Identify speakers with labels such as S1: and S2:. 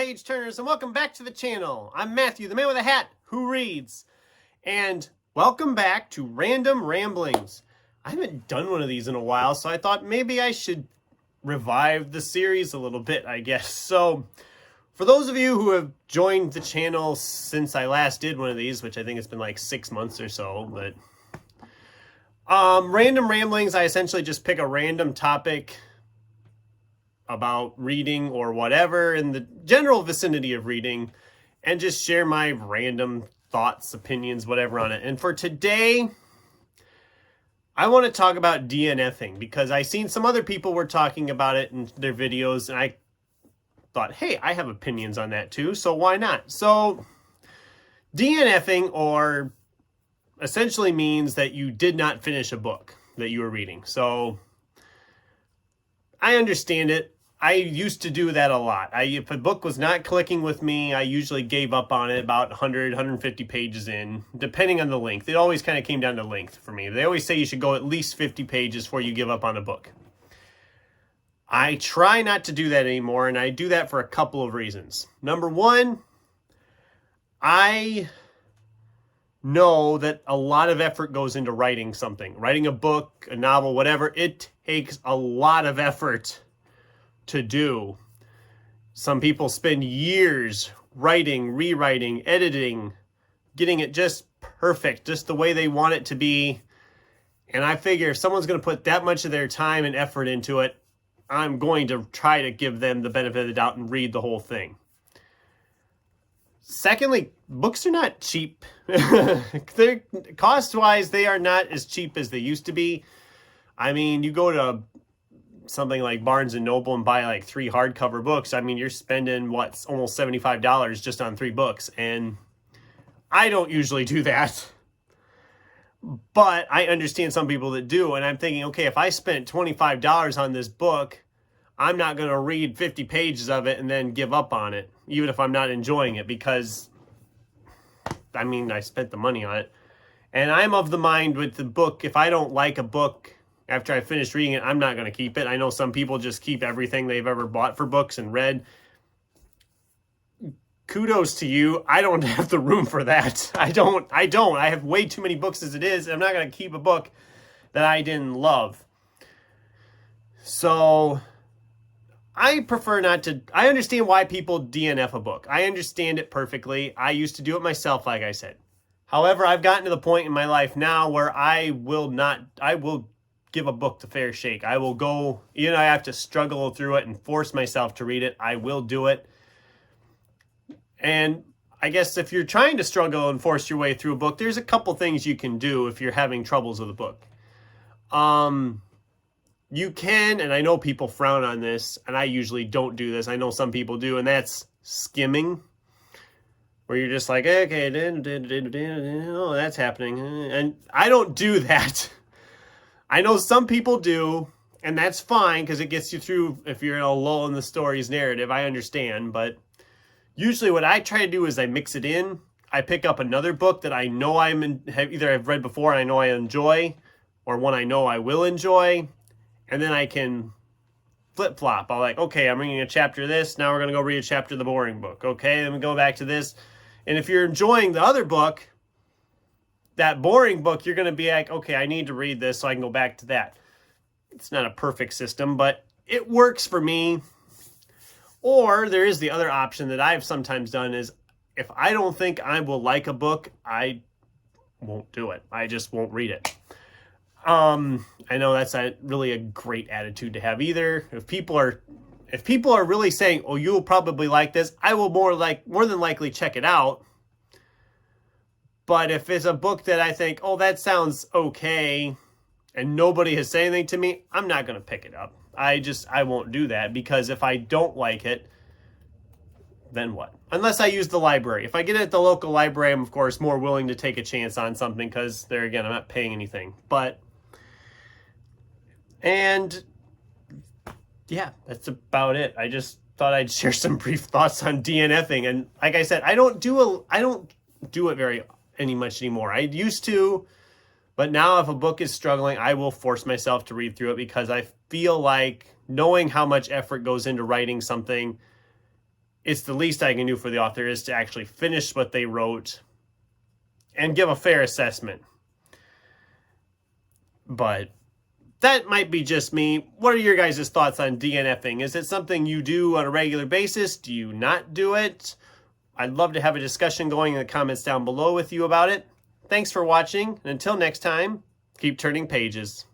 S1: page turners, and welcome back to the channel. I'm Matthew, the man with a hat who reads, and welcome back to Random Ramblings. I haven't done one of these in a while, so I thought maybe I should revive the series a little bit, I guess. So for those of you who have joined the channel since I last did one of these, which I think it's been like 6 months or so, but Random Ramblings, I essentially just pick a random topic about reading or whatever in the general vicinity of reading and just share my random thoughts, opinions, whatever on it. And for today, I want to talk about DNFing because I seen some other people were talking about it in their videos, and I thought, hey, I have opinions on that too, so why not? So DNFing, or essentially, means that you did not finish a book that you were reading. So I understand it. I used to do that a lot. If a book was not clicking with me, I usually gave up on it about 100, 150 pages in, depending on the length. It always kind of came down to length for me. They always say you should go at least 50 pages before you give up on a book. I try not to do that anymore, and I do that for a couple of reasons. Number one, I know that a lot of effort goes into writing something. Writing a book, a novel, whatever, it takes a lot of effort to do. Some people spend years writing, rewriting, editing, getting it just perfect, just the way they want it to be. And I figure if someone's going to put that much of their time and effort into it, I'm going to try to give them the benefit of the doubt and read the whole thing. Secondly, books are not cheap. They're cost-wise, they are not as cheap as they used to be. I mean, you go to something like Barnes and Noble and buy like 3 hardcover books. I mean, you're spending what, almost $75 just on 3 books. And I don't usually do that, but I understand some people that do. And I'm thinking, okay, if I spent $25 on this book, I'm not going to read 50 pages of it and then give up on it, even if I'm not enjoying it, because I mean, I spent the money on it. And I'm of the mind with the book, if I don't like a book after I finish reading it, I'm not going to keep it. I know some people just keep everything they've ever bought for books and read. Kudos to you. I don't have the room for that. I don't. I have way too many books as it is, and I'm not going to keep a book that I didn't love. So I prefer not to. I understand why people DNF a book. I understand it perfectly. I used to do it myself, like I said. However, I've gotten to the point in my life now where I will give a book the fair shake. I will go, I have to struggle through it and force myself to read it. I will do it. And I guess if you're trying to struggle and force your way through a book, there's a couple things you can do if you're having troubles with a book. You can, and I know people frown on this, and I usually don't do this. I know some people do, and that's skimming, where you're just like, okay, oh, that's happening. And I don't do that. I know some people do, and that's fine because it gets you through if you're in a lull in the story's narrative. I understand, but usually what I try to do is I mix it in. I pick up another book that I know either I've read before and I know I enjoy, or one I know I will enjoy, and then I can flip-flop. I'll like, okay, I'm reading a chapter of this, now we're going to go read a chapter of the boring book. Okay, then we go back to this. And if you're enjoying the other book, that boring book, you're going to be like, okay, I need to read this so I can go back to that. It's not a perfect system, but it works for me. Or there is the other option that I've sometimes done is if I don't think I will like a book, I won't do it. I just won't read it. I know that's really a great attitude to have either. If people are really saying, oh, you'll probably like this, I will more than likely check it out. But if it's a book that I think, oh, that sounds okay, and nobody has said anything to me, I'm not going to pick it up. I won't do that, because if I don't like it, then what? Unless I use the library. If I get it at the local library, I'm, of course, more willing to take a chance on something, because there again, I'm not paying anything. And yeah, that's about it. I just thought I'd share some brief thoughts on DNFing. And like I said, I don't do it very much anymore. I used to, but now if a book is struggling, I will force myself to read through it, because I feel like knowing how much effort goes into writing something, it's the least I can do for the author is to actually finish what they wrote and give a fair assessment. But that might be just me. What are your guys' thoughts on DNFing? Is it something you do on a regular basis? Do you not do it? I'd love to have a discussion going in the comments down below with you about it. Thanks for watching, and until next time, keep turning pages.